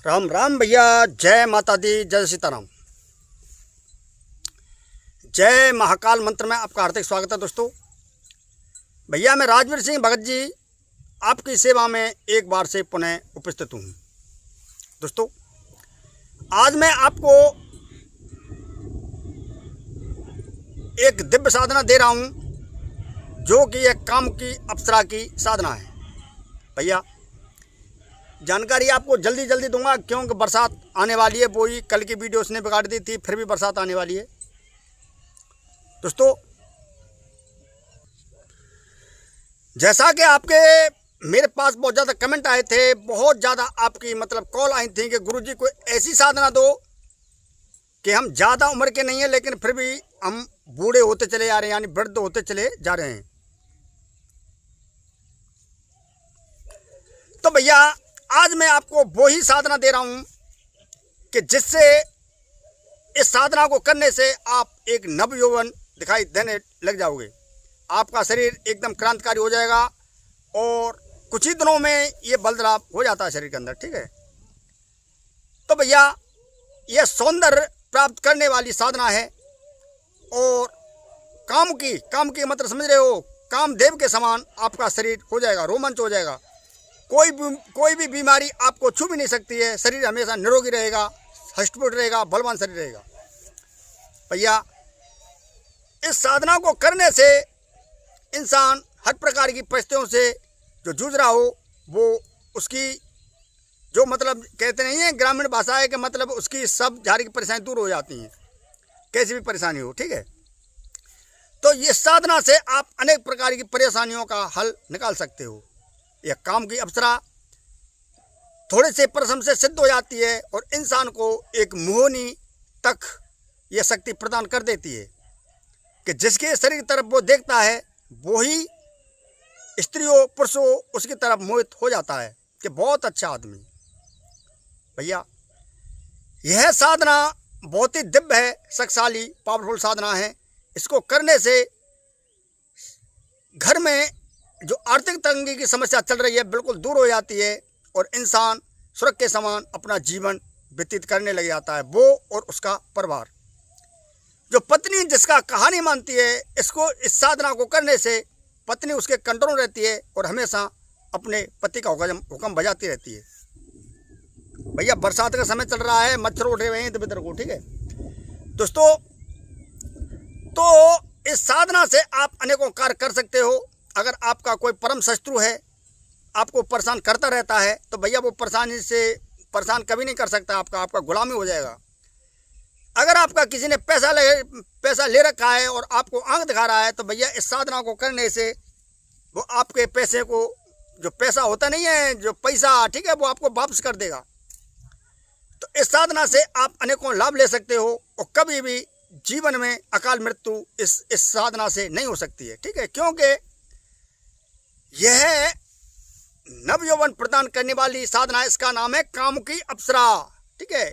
राम राम भैया। जय माता दी, जय सीताराम। जय महाकाल मंत्र में आपका हार्दिक स्वागत है दोस्तों। भैया मैं राजवीर सिंह भगत जी आपकी सेवा में एक बार से पुनः उपस्थित हूँ। दोस्तों आज मैं आपको एक दिव्य साधना दे रहा हूँ जो कि एक काम की अप्सरा की साधना है। भैया जानकारी आपको जल्दी जल्दी दूंगा क्योंकि बरसात आने वाली है। वही कल की वीडियो उसने बिगाड़ दी थी, फिर भी बरसात आने वाली है। दोस्तों जैसा कि आपके मेरे पास बहुत ज़्यादा कमेंट आए थे, बहुत ज़्यादा आपकी कॉल आई थी कि गुरुजी को ऐसी साधना दो कि हम ज़्यादा उम्र के नहीं हैं लेकिन फिर भी हम बूढ़े होते चले जा रहे हैं, यानी वृद्ध होते चले जा रहे हैं। तो भैया आज मैं आपको वो ही साधना दे रहा हूं कि जिससे इस साधना को करने से आप एक नवयौवन दिखाई देने लग जाओगे। आपका शरीर एकदम क्रांतिकारी हो जाएगा और कुछ ही दिनों में ये बदलाव हो जाता है शरीर के अंदर। ठीक है, तो भैया यह सौंदर्य प्राप्त करने वाली साधना है और काम की समझ रहे हो, कामदेव के समान आपका शरीर हो जाएगा, रोमांच हो जाएगा। कोई भी बीमारी आपको छू भी नहीं सकती है। शरीर हमेशा निरोगी रहेगा, हष्टपुष्ट रहेगा, बलवान शरीर रहेगा। भैया इस साधना को करने से इंसान हर प्रकार की परिस्थितियों से जो जूझ रहा हो वो उसकी जो कहते नहीं है ग्रामीण भाषा है कि उसकी सब झारी की परेशानी दूर हो जाती हैं, कैसी भी परेशानी हो। ठीक है, तो ये साधना से आप अनेक प्रकार की परेशानियों का हल निकाल सकते हो। यह काम की अप्सरा थोड़े से परिश्रम से सिद्ध हो जाती है और इंसान को एक मोहनी तक यह शक्ति प्रदान कर देती है कि जिसके शरीर की तरफ वो देखता है वो ही स्त्रियों पुरुषों उसकी तरफ मोहित हो जाता है कि बहुत अच्छा आदमी। भैया यह साधना बहुत ही दिव्य है, शक्तिशाली पावरफुल साधना है। इसको करने से घर में जो आर्थिक तंगी की समस्या चल रही है बिल्कुल दूर हो जाती है और इंसान स्वर्ग के समान अपना जीवन व्यतीत करने लग जाता है, वो और उसका परिवार। जो पत्नी जिसका कहानी मानती है, इसको इस साधना को करने से पत्नी उसके कंट्रोल रहती है और हमेशा अपने पति का हुक्म बजाती रहती है। भैया बरसात का समय चल रहा है, मच्छर उठे हुए हैं इधर उधर को। ठीक है दोस्तों, तो इस साधना से आप अनेकों कार्य कर सकते हो। अगर आपका कोई परम शत्रु है, आपको परेशान करता रहता है, तो भैया वो परेशानी से परेशान कभी नहीं कर सकता, आपका गुलामी हो जाएगा। अगर आपका किसी ने पैसा ले रखा है और आपको आंख दिखा रहा है, तो भैया इस साधना को करने से वो आपके पैसे को, जो पैसा होता नहीं है, जो पैसा, ठीक है, वो आपको वापस कर देगा। तो इस साधना से आप अनेकों लाभ ले सकते हो और कभी भी जीवन में अकाल मृत्यु इस साधना से नहीं हो सकती है। ठीक है, क्योंकि यह नवयौवन प्रदान करने वाली साधना, इसका नाम है काम की अप्सरा। ठीक है,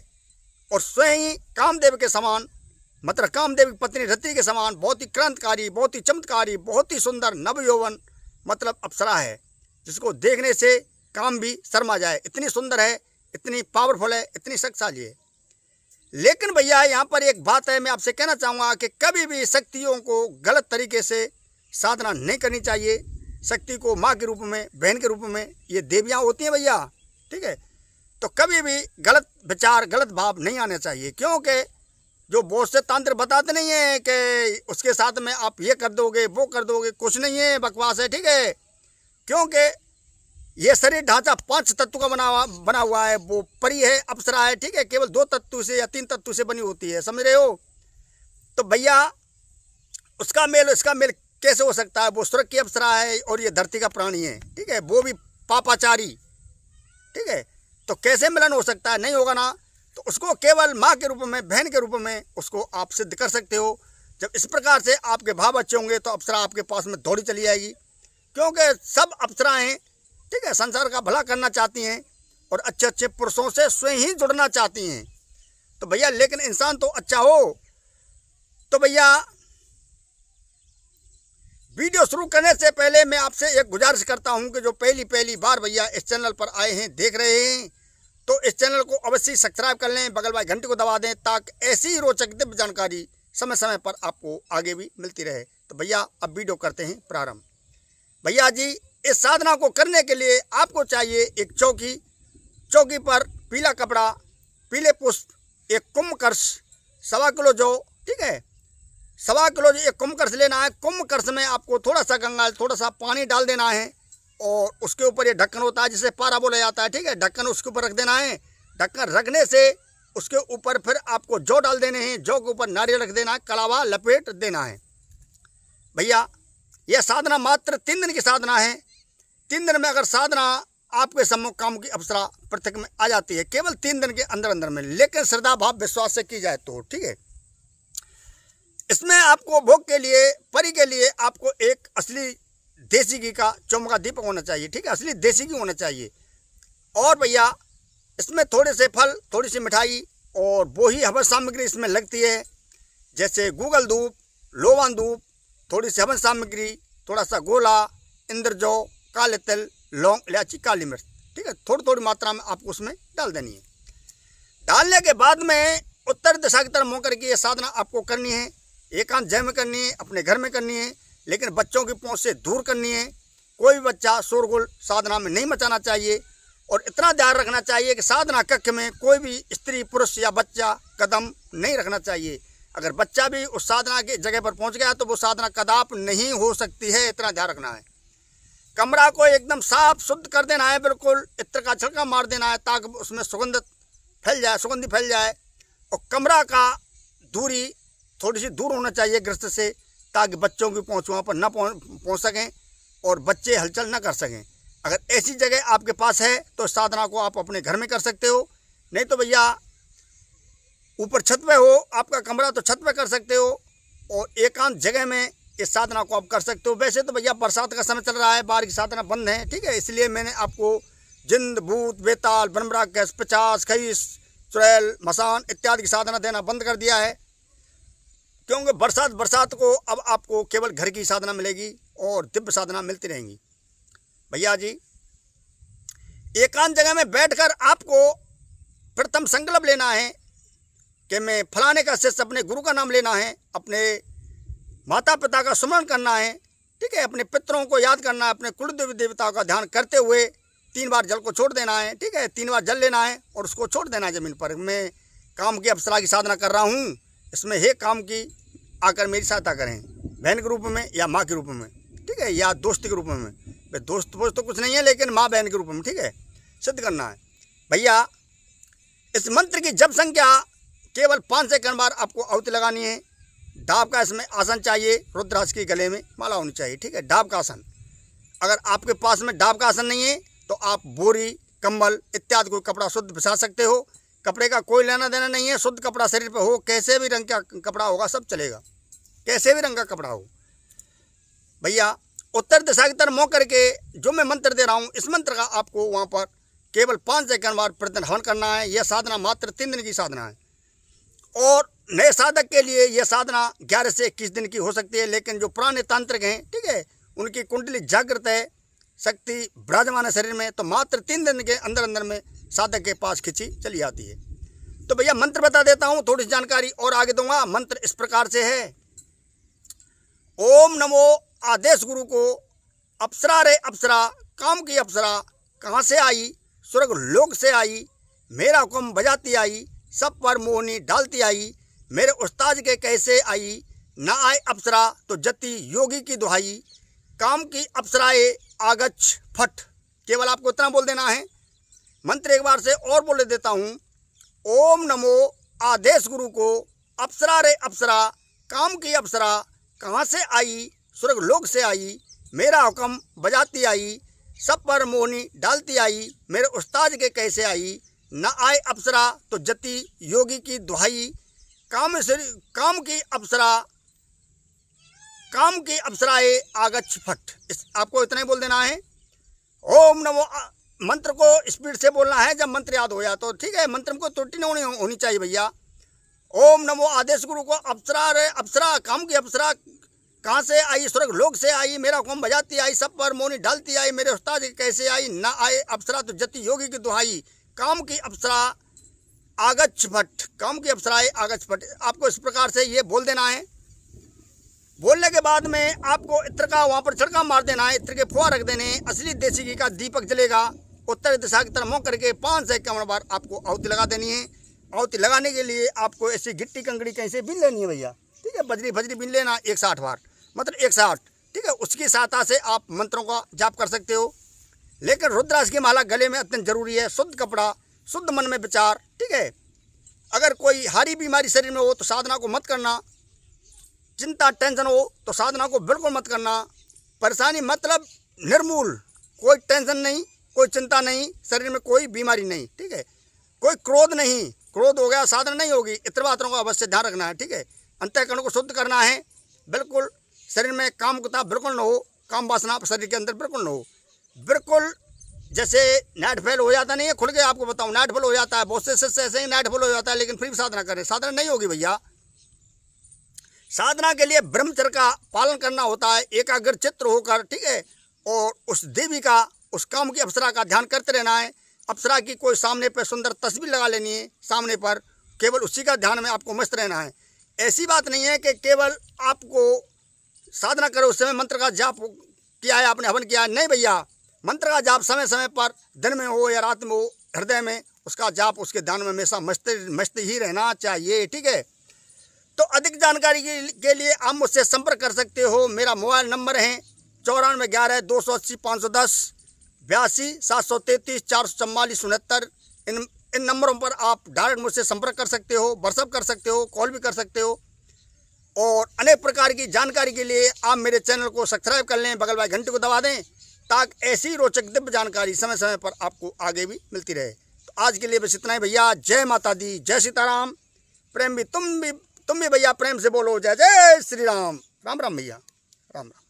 और स्वयं ही कामदेव के समान, कामदेव की पत्नी रति के समान बहुत ही क्रांतिकारी, बहुत ही चमत्कारी, बहुत ही सुंदर नवयौवन अप्सरा है, जिसको देखने से काम भी शर्मा जाए। इतनी सुंदर है, इतनी पावरफुल है, इतनी शक्तिशाली है। लेकिन भैया यहाँ पर एक बात है, मैं आपसे कहना चाहूँगा कि कभी भी शक्तियों को गलत तरीके से साधना नहीं करनी चाहिए। शक्ति को माँ के रूप में, बहन के रूप में ये देवियाँ होती हैं भैया। ठीक है, तो कभी भी गलत विचार, गलत भाव नहीं आने चाहिए, क्योंकि जो बहुत से तंत्र बताते नहीं है कि उसके साथ में आप ये कर दोगे वो कर दोगे, कुछ नहीं है, बकवास है। ठीक है, क्योंकि ये शरीर ढांचा 5 तत्व का बना हुआ है। वो परी है, अप्सरा है, ठीक है, केवल 2 तत्व से या 3 तत्व से बनी होती है, समझ रहे हो। तो भैया उसका मेल इसका मेल कैसे हो सकता है? वो स्वर्ग की अप्सरा है और ये धरती का प्राणी है। ठीक है, वो भी पापाचारी। ठीक है, तो कैसे मिलन हो सकता है? नहीं होगा ना। तो उसको केवल माँ के रूप में, बहन के रूप में उसको आप सिद्ध कर सकते हो। जब इस प्रकार से आपके भाव अच्छे होंगे तो अप्सरा आपके पास में दौड़ी चली जाएगी, क्योंकि सब अप्सराएं, ठीक है, संसार का भला करना चाहती हैं और अच्छे अच्छे पुरुषों से स्वयं ही जुड़ना चाहती हैं। तो भैया लेकिन इंसान तो अच्छा हो। तो भैया वीडियो शुरू करने से पहले मैं आपसे एक गुजारिश करता हूं कि जो पहली बार भैया इस चैनल पर आए हैं, देख रहे हैं, तो इस चैनल को अवश्य सब्सक्राइब कर लें, बगल वाली घंटी को दबा दें ताकि ऐसी रोचक दिव्य जानकारी समय समय पर आपको आगे भी मिलती रहे। तो भैया अब वीडियो करते हैं प्रारंभ। भैया जी, इस साधना को करने के लिए आपको चाहिए एक चौकी, चौकी पर पीला कपड़ा, पीले पुष्प, एक कुंभकर्ष 1.25 किलो जौ, ठीक है, 1.25 किलो एक कुंभकर्ष लेना है। कुंभकर्ष में आपको थोड़ा सा गंगा, थोड़ा सा पानी डाल देना है और उसके ऊपर ये ढक्कन होता है जिसे पारा बोला जाता है, ठीक है, ढक्कन उसके ऊपर रख देना है। ढक्कन रखने से उसके ऊपर फिर आपको जौ डाल देने हैं, जौ के ऊपर नारियल रख देना है, कड़ावा लपेट देना है। भैया यह साधना मात्र 3 दिन की साधना है। 3 दिन में अगर साधना आपके सम्मुख काम की अप्सरा प्रत्यक्ष में आ जाती है, केवल 3 दिन के अंदर अंदर में, लेकिन श्रद्धा भाव विश्वास से की जाए तो, ठीक है। इसमें आपको भोग के लिए, परी के लिए आपको एक असली देसी घी का चौमुखा दीपक होना चाहिए, ठीक है, असली देसी घी होना चाहिए। और भैया इसमें थोड़े से फल, थोड़ी सी मिठाई और वो ही हवन सामग्री इसमें लगती है, जैसे गूगल धूप, लोवान धूप, थोड़ी सी हवन सामग्री, थोड़ा सा गोला, इंद्र जौ, काले तिल, लौंग, इलायची, काली मिर्च, ठीक है, थोड़ी थोड़ी मात्रा में आपको उसमें डाल देनी है। डालने के बाद में उत्तर दिशा की तरफ मुँह करके ये साधना आपको करनी है। एकांत जय में करनी है, अपने घर में करनी है, लेकिन बच्चों की पहुँच से दूर करनी है। कोई भी बच्चा शोरगुल साधना में नहीं मचाना चाहिए। और इतना ध्यान रखना चाहिए कि साधना कक्ष में कोई भी स्त्री, पुरुष या बच्चा कदम नहीं रखना चाहिए। अगर बच्चा भी उस साधना की जगह पर पहुंच गया तो वो साधना कदाप नहीं हो सकती है, इतना ध्यान रखना है। कमरा को एकदम साफ शुद्ध कर देना है, बिल्कुल इत्र का छिड़का मार देना है ताकि उसमें सुगंधी फैल जाए। और कमरा का दूरी थोड़ी सी दूर होना चाहिए गृहस्थ से, ताकि बच्चों की पहुँच वहाँ पर न पहुँच सकें और बच्चे हलचल न कर सकें। अगर ऐसी जगह आपके पास है तो साधना को आप अपने घर में कर सकते हो, नहीं तो भैया ऊपर छत पे हो आपका कमरा तो छत पे कर सकते हो और एकांत जगह में इस साधना को आप कर सकते हो। वैसे तो भैया बरसात का समय चल रहा है, बाहर की साधना बंद है, ठीक है, इसलिए मैंने आपको जिंद, भूत, बेताल, बनमरा, कैस, 50, खईस, चुड़ैल, मसान इत्यादि की साधना देना बंद कर दिया है, क्योंकि बरसात को अब आपको केवल घर की साधना मिलेगी और दिव्य साधना मिलती रहेंगी। भैया जी, एकांत जगह में बैठकर आपको प्रथम संकल्प लेना है कि मैं फलाने का शिष्य, अपने गुरु का नाम लेना है, अपने माता पिता का स्मरण करना है, ठीक है, अपने पितरों को याद करना है, अपने कुलदेवी देवताओं का ध्यान करते हुए 3 बार जल को छोड़ देना है, ठीक है, 3 बार जल लेना है और उसको छोड़ देना है ज़मीन पर। मैं काम की अप्सरा की साधना कर रहा हूँ, इसमें हे काम की आकर मेरी सहायता करें, बहन के रूप में या माँ के रूप में, ठीक है, या दोस्त के रूप में। दोस्त तो कुछ नहीं है, लेकिन माँ बहन के रूप में, ठीक है, सिद्ध करना है। भैया इस मंत्र की जप संख्या केवल 5 सेकंड बार आपको आहुति लगानी है। डाब का इसमें आसन चाहिए, रुद्राक्ष के गले में माला होनी चाहिए, ठीक है, डाब का आसन। अगर आपके पास में डाब का आसन नहीं है तो आप बोरी, कंबल इत्यादि कोई कपड़ा शुद्ध बिछा सकते हो। कपड़े का कोई लेना देना नहीं है, शुद्ध कपड़ा शरीर पर हो, कैसे भी रंग का कपड़ा होगा सब चलेगा, कैसे भी रंग का कपड़ा हो। भैया उत्तर दिशा की तरफ मुँह करके जो मैं मंत्र दे रहा हूँ, इस मंत्र का आपको वहाँ पर केवल 5 सेकंड बाद प्रतिदिन हवन करना है। यह साधना मात्र 3 दिन की साधना है और नए साधक के लिए यह साधना 11 से 21 दिन की हो सकती है, लेकिन जो पुराने तांत्रिक हैं, ठीक है, उनकी कुंडली जागृत है, शक्ति विराजमान है शरीर में, तो मात्र 3 दिन के अंदर अंदर में साधक के पास खिंची चली आती है। तो भैया मंत्र बता देता हूँ, थोड़ी सी जानकारी और आगे दूंगा। मंत्र इस प्रकार से है, ओम नमो आदेश गुरु को, अप्सरा रे अप्सरा, काम की अप्सरा कहाँ से आई, स्वर्ग लोक से आई, मेरा हुक्म बजाती आई, सब पर मोहनी डालती आई, मेरे उस्ताद के कैसे आई, ना आए अप्सरा तो जति योगी की दुहाई, काम की अप्सराए आगच्छ फट। केवल आपको इतना बोल देना है। मंत्र एक बार से और बोल देता हूँ, ओम नमो आदेश गुरु को, अप्सरा रे अप्सरा, काम की अप्सरा कहाँ से आई, स्वर्ग लोक से आई, मेरा हुक्म बजाती आई, सब पर मोहनी डालती आई, मेरे उस्ताद के कैसे आई, न आए अप्सरा तो जति योगी की दुहाई, काम की अप्सरा, काम की अप्सराए आगच्छ फट। इस आपको इतना ही बोल देना है। ओम नमो, मंत्र को स्पीड से बोलना है, जब मंत्र याद हो जाए तो ठीक है, मंत्र में कोई त्रुटि नहीं होनी चाहिए भैया। ओम नमो आदेश गुरु को, अप्सरा रे अप्सरा, काम की अप्सरा कहाँ से आई, स्वर्ग लोक से आई, मेरा हुक्म बजाती आई, सब पर मोहनी डालती आई, मेरे उस्ताद कैसे आई, ना आए अप्सरा तो जति योगी की दुहाई, काम की अप्सरा आगच्छ भट्ट, काम की अप्सराएं आगच्छ भट्ट, आपको इस प्रकार से ये बोल देना है। बोलने के बाद में आपको इत्र का वहाँ पर छिड़काव मार देना है, इत्र के फुहार रख देने, असली देसी घी का दीपक जलेगा, उत्तर दिशा की तरफ मुँह करके 5 से 51 बार आपको आहुति लगा देनी है। आहुति लगाने के लिए आपको ऐसी गिट्टी कंकड़ी कहीं से बीन लेनी है भैया, ठीक है, बजरी फजरी बीन लेना 160 बार, मतलब 160, ठीक है। उसकी सहायता से आप मंत्रों का जाप कर सकते हो। लेकिन रुद्राक्ष की माला गले में अत्यंत जरूरी है। शुद्ध कपड़ा, शुद्ध मन में विचार, ठीक है। अगर कोई हारी बीमारी शरीर में हो तो साधना को मत करना, चिंता टेंशन हो तो साधना को बिल्कुल मत करना। परेशानी मतलब निर्मूल, कोई टेंशन नहीं, कोई चिंता नहीं, शरीर में कोई बीमारी नहीं, ठीक है। कोई क्रोध नहीं, क्रोध हो गया साधना नहीं होगी। इतने बातों का अवश्य ध्यान रखना है, ठीक है। अंतःकरण को शुद्ध करना है, बिल्कुल शरीर में कामुकता बिल्कुल न हो, काम वासना शरीर के अंदर बिल्कुल न हो। बिल्कुल जैसे नाइट फेल हो जाता नहीं है, खुल के आपको बताऊं, नाइट फेल हो जाता है, बहुत से शिष्य ऐसे ही नाइट फेल हो जाता है, लेकिन फिर भी साधना करें, साधना नहीं होगी भैया। साधना के लिए ब्रह्मचर्य का पालन करना होता है, एकाग्र चित्त होकर, ठीक है। और उस देवी का, उस काम की अप्सरा का ध्यान करते रहना है। अप्सरा की कोई सामने पर सुंदर तस्वीर लगा लेनी है, सामने पर केवल उसी का ध्यान में आपको मस्त रहना है। ऐसी बात नहीं है कि केवल आपको साधना करो उस समय मंत्र का जाप किया है आपने, हवन किया है, नहीं भैया। मंत्र का जाप समय समय पर, दिन में हो या रात में हो, हृदय में उसका जाप, उसके ध्यान में हमेशा मस्त ही रहना चाहिए, ठीक है। तो अधिक जानकारी के लिए आप मुझसे संपर्क कर सकते हो। मेरा मोबाइल नंबर है 9411 280 510, 82 733 444 69। इन नंबरों पर आप डायरेक्ट मुझसे संपर्क कर सकते हो, व्हाट्सअप कर सकते हो, कॉल भी कर सकते हो। और अनेक प्रकार की जानकारी के लिए आप मेरे चैनल को सब्सक्राइब कर लें, बगल वाली घंटे को दबा दें, ताकि ऐसी रोचक दिव्य जानकारी समय समय पर आपको आगे भी मिलती रहे। तो आज के लिए बस इतना ही भैया। जय माता दी, जय सीताराम। प्रेम भी तुम भी भैया प्रेम से बोलो जय जय श्री राम। राम राम भैया, राम राम।